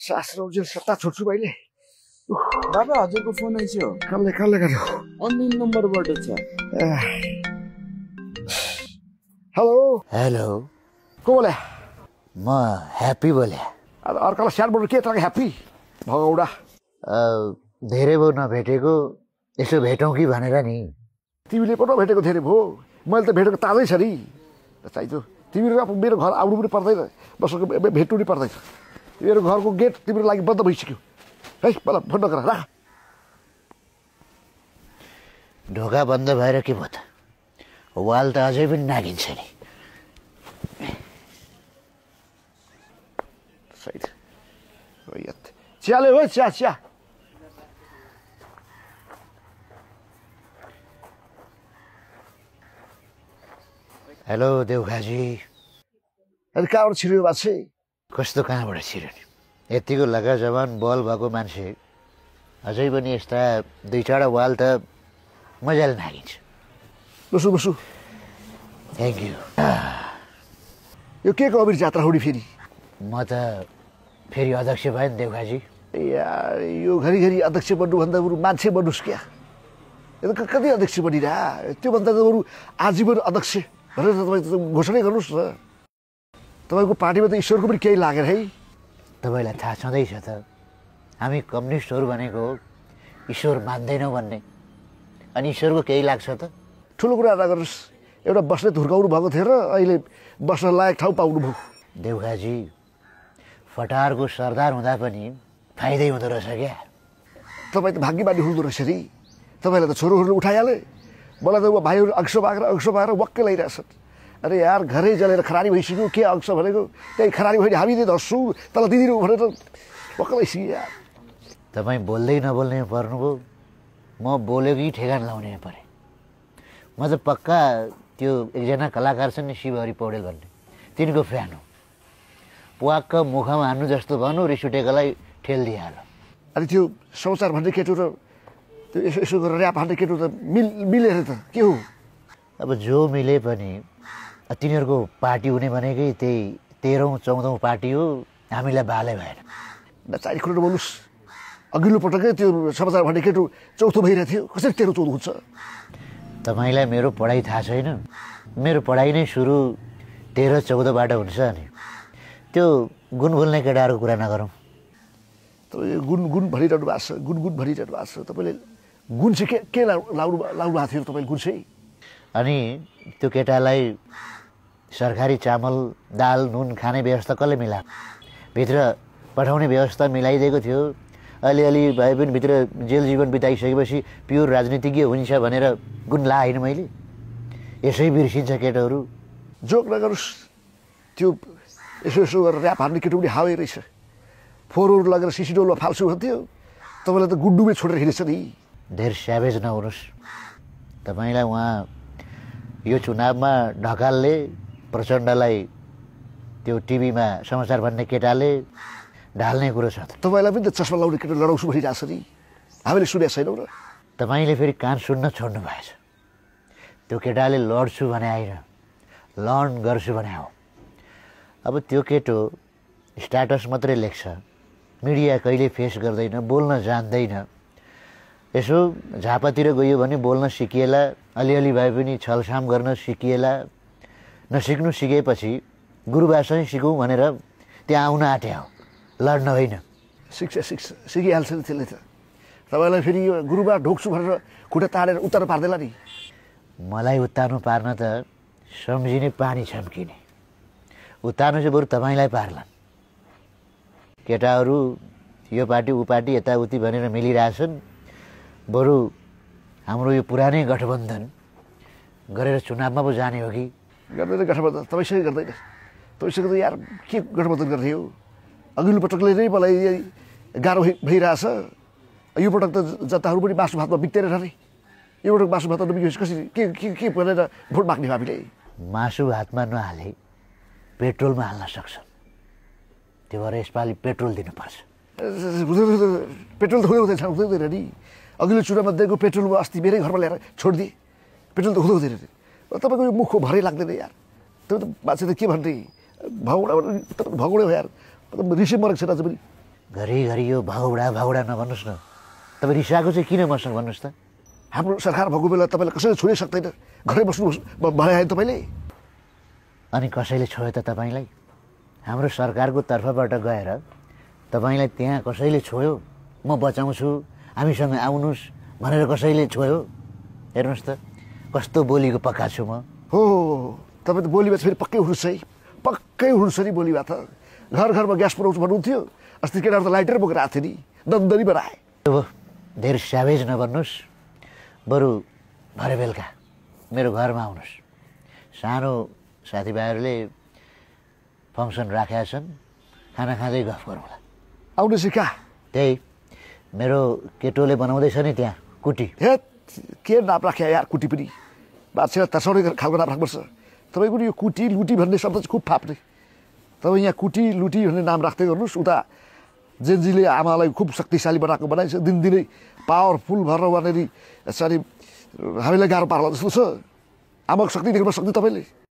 शास्त्र उजेल सत्ता छोड्छु मैले। बाबा हजुरको फोन आइसक्यो। कसले गर्यो? अन्य नम्बरबाट छ। हेलो हेलो, को बोले? म ह्याप्पी बोले। अर्कालाई स्याड बोल्नु के तरको ह्याप्पी भगौडा? धेरै भयो नभेटेको, यसो भेटौँ कि भनेर नि। तिमीले पो नभेटेको धेरै भयो, मैले त भेटेको ताजै छ नि। चाहिन्छ तिमीहरू मेरो घर आउनु पनि पर्दैन, बसेको भेट्नु पनि पर्दैन। मेरो घरको गेट तिम्रो लागि बन्द भइसक्यो है। मलाई फोन नगर, राख। ढोका बन्द भएर के भयो त? वाल त अझै पनि नागिन्छ नि। चिया ल्याऊ है, चिया चिया। हेलो देउखाजी। अनि कहाँबाट छिर्यो बाछे? कस्तो कहाँबाट छिर्यो नि? यतिको लगा जवान बल भएको मान्छे अझै पनि यस्ता दुई चारवटा वाल त मजाले नागिन्छ। बसु बसु। Thank you. यो के को अबिर जात्रा हुडी फेरि? म त फेरि अध्यक्ष भएँ नि देउखाजी। यार यो घरिघरि अध्यक्ष बन्नुभन्दा बरु मान्छे बन्नुहोस् क्या। यो त कति अध्यक्ष बनिरह, त्योभन्दा त बरु आजीवन अध्यक्ष भनेर तपाईँ घोषणै गर्नुहोस् न। तपाईँको पार्टीमा त ईश्वरको पनि केही लागेन है। तपाईँलाई थाहा छँदैछ त, हामी कम्युनिस्टहरू भनेको ईश्वर मान्दैनौँ भन्ने। अनि ईश्वरको केही लाग्छ त? ठुलो कुरा नगर्नुहोस्। एउटा बस्ने धुर्काउनु भएको थियो र अहिले बस्न लायक ठाउँ पाउनुभयो। देउखाजी, फटारको सरदार हुँदा पनि फाइदै हुँदो रहेछ क्या। तपाईँ त भाग्यमानी हुँदो रहेछ नि। तपाईँलाई त छोरोहरूले उठाइहाले, मलाई त भाइहरू अग्सो पाएर वक्कै लगाइरहेछन्। अरे यार घरै जलेर खरानी भइसक्यो, के अग्स भनेको त्यही खरानी भयो भने हामीले धर्छु तल दिदिनु भनेर वक्कै लगाइसक्यो यार। तपाईँ बोल्दै नबोल्ने पर्नुभयो, म बोलेकै ठेगान लाउने परे। म त पक्का त्यो एकजना कलाकार छन् नि शिवहरि पौडेल भन्ने, तिनको फ्यान हो। पुवाक्क मुखमा हान्नु जस्तो भन्नु, रिस उठेकोलाई ठेल दिइहाल्यो। अनि त्यो समाचार भन्ने केटो र त्यो यसो गरेर ऱ्याप हान्ने केटो त मिलेर त के हो? अब जो मिले पनि तिनीहरूको पार्टी हुने भनेकै त्यही 13औं 14औं पार्टी हो। हामीलाई बालै भएन। नचाहिने कुरो नबोल्नुहोस्। अघिल्लो पटकै त्यो समाचार भन्ने केटो चौथो भइरहेको थियो, कसरी 13 14 हुन्छ? तपाईँलाई मेरो पढाइ थाहा छैन? मेरो पढाइ नै सुरु 13 14बाट हुन्छ। अनि त्यो गुण बोल्ने केटाहरूको कुरा नगरौँ। तपाईँ गुण भनिरहनु भएको छ, गुण भनिरहनु भएको छ। तपाईँले गुण चाहिँ के लाउनु भएको थियो तपाईँले गुण चाहिँ? अनि त्यो केटालाई सरकारी चामल दाल नुन खाने व्यवस्था कसले मिलाएको? भित्र पठाउने व्यवस्था मिलाइदिएको थियो। अलिअलि भए पनि भित्र जेल जीवन बिताइसकेपछि प्योर राजनीतिज्ञ हुन्छ भनेर गुण लाएन मैले। यसै बिर्सिन्छ केटाहरू। जोक नगर्नुहोस्। त्यो यसो गरेर ऱ्याप हान्ने केटो पनि हावै रहेछ। फोहोरहरू लगेर सिसिडोलमा फाल्छु भन्थ्यो, तपाईँलाई त गुड्डुमै छोडेर हिँडेछ नि। धेर स्याभेज नहुनुहोस्। तपाईँलाई उहाँ यो चुनावमा ढकालले प्रचण्डलाई त्यो टिभीमा समाचार भन्ने केटाले ढाल्ने कुरो छ। तपाईँलाई पनि त चस्मा लाउने केटो लडाउँछु भनिरहेछ नि, हामीले सुनेको छैनौँ र? तपाईँले फेरि कान सुन्न छोड्नु भएछ। त्यो केटाले लड्छु भने आइन, लर्न गर्छु भने हो। अब त्यो केटो स्ट्याटस मात्रै लेख्छ, मिडिया कहिले फेस गर्दैन, बोल्न जान्दैन। यसो झापातिर गयो भने बोल्न सिकिएला, अलिअलि भए पनि छलछाम गर्न सिकिएला। नसिक्नु सिकेपछि गुरुबासँगै सिकौँ भनेर त्यहाँ आउन आँट्या हो, लड्न होइन। सिकिहाल्छ नि त्यसले त। तपाईँलाई फेरि यो गुरुबा ढोक्छु भनेर खुट्टा ताडेर उत्तानो पार्दैला नि। मलाई उत्तानो पार्न त सम्झिने पानी छम्किने, उत्तानो चाहिँ बरु तपाईँलाई पार्लान्। केटाहरू यो पार्टी ऊ पार्टी यताउति भनेर मिलिरहेछन्। बरु हाम्रो यो पुरानै गठबन्धन गरेर चुनावमा पो जाने हो कि? गर्दैन गठबन्धन, तपाईँसँग गर्दैन। तपाईँसँग त यार के गठबन्धन गर्ने हो? अघिल्लो पटकले नै मलाई गाह्रो भइरहेछ। यो पटक त जनताहरू पनि मासु भातमा बित्दैन रे। यो पटक मासु भातमा नबिकेपछि कसरी के भनेर भोट माग्ने हो हामीले? मासु भातमा नहाले पेट्रोलमा हाल्न सक्छ। त्यो भएर यसपालि पेट्रोल दिनुपर्छ। पेट्रोल त हुँदैन नि। अघिल्लो चुनावमा दिएको पेट्रोल अस्ति मेरै घरमा ल्याएर छोडिदिएँ। पेट्रोल त हुँदैन। तपाईँको यो मुखको भरै लाग्दैन यार। त्यो त मान्छे त के भन्ने भगौडा तपाईँ भगौडा हो यार। रिसे मरेको छैन अझ पनि। घरिघरि यो भाउडा भाउडा नभन्नुहोस् न। तपाईँ रिसाएको चाहिँ किन मसँग भन्नुहोस् त। हाम्रो सरकार भएको बेला तपाईँलाई कसैले छोडै सक्दैन, घरै बस्नु भने आयो तपाईँले। अनि कसैले छोयो त तपाईँलाई? हाम्रो सरकारको तर्फबाट गएर तपाईँलाई त्यहाँ कसैले छोयो? म बचाउँछु, हामीसँग आउनुहोस् भनेर कसैले छोयो? हेर्नुहोस् त कस्तो बोलीको पक्का छु म। हो तपाईँ त बोली भए फेरि पक्कै हुनुहुन्छ है, पक्कै हुनुहुन्छ नि बोली भए त। घर घरमा ग्यास पुऱ्याउँछु भन्नुहुन्थ्यो, अस्ति केटाहरू त लाइटर बोकेर आएको थियो नि, दन्दरी बनाए। अब धेरै स्यावेज नभन्नुहोस्, बरु भरे बेलुका मेरो घरमा आउनुहोस्। सानो साथीभाइहरूले फङ्सन राखेका छन्, खाना खाँदै गफ गरौँला। आउनुहोस् कहाँ? त्यही मेरो केटोले बनाउँदैछ नि त्यहाँ कुटी। हे के नाम राख्या यार कुटी पनि, मान्छेलाई तर्साउने खालको नाम राख्नुपर्छ। तपाईँको यो कुटी लुटी भन्ने शब्द चाहिँ खुब फाप्ने। तपाईँ यहाँ कुटी लुटी भन्ने नाम राख्दै गर्नुहोस्। उता जेनजीले आमालाई खुब शक्तिशाली बनाएको बनाइन्छ, दिनदिनै पावरफुल भएर वहाँनिर यसरी हामीलाई गाह्रो पार्ला जस्तो छ। आमाको शक्ति देख्न सक्ने तपाईँले?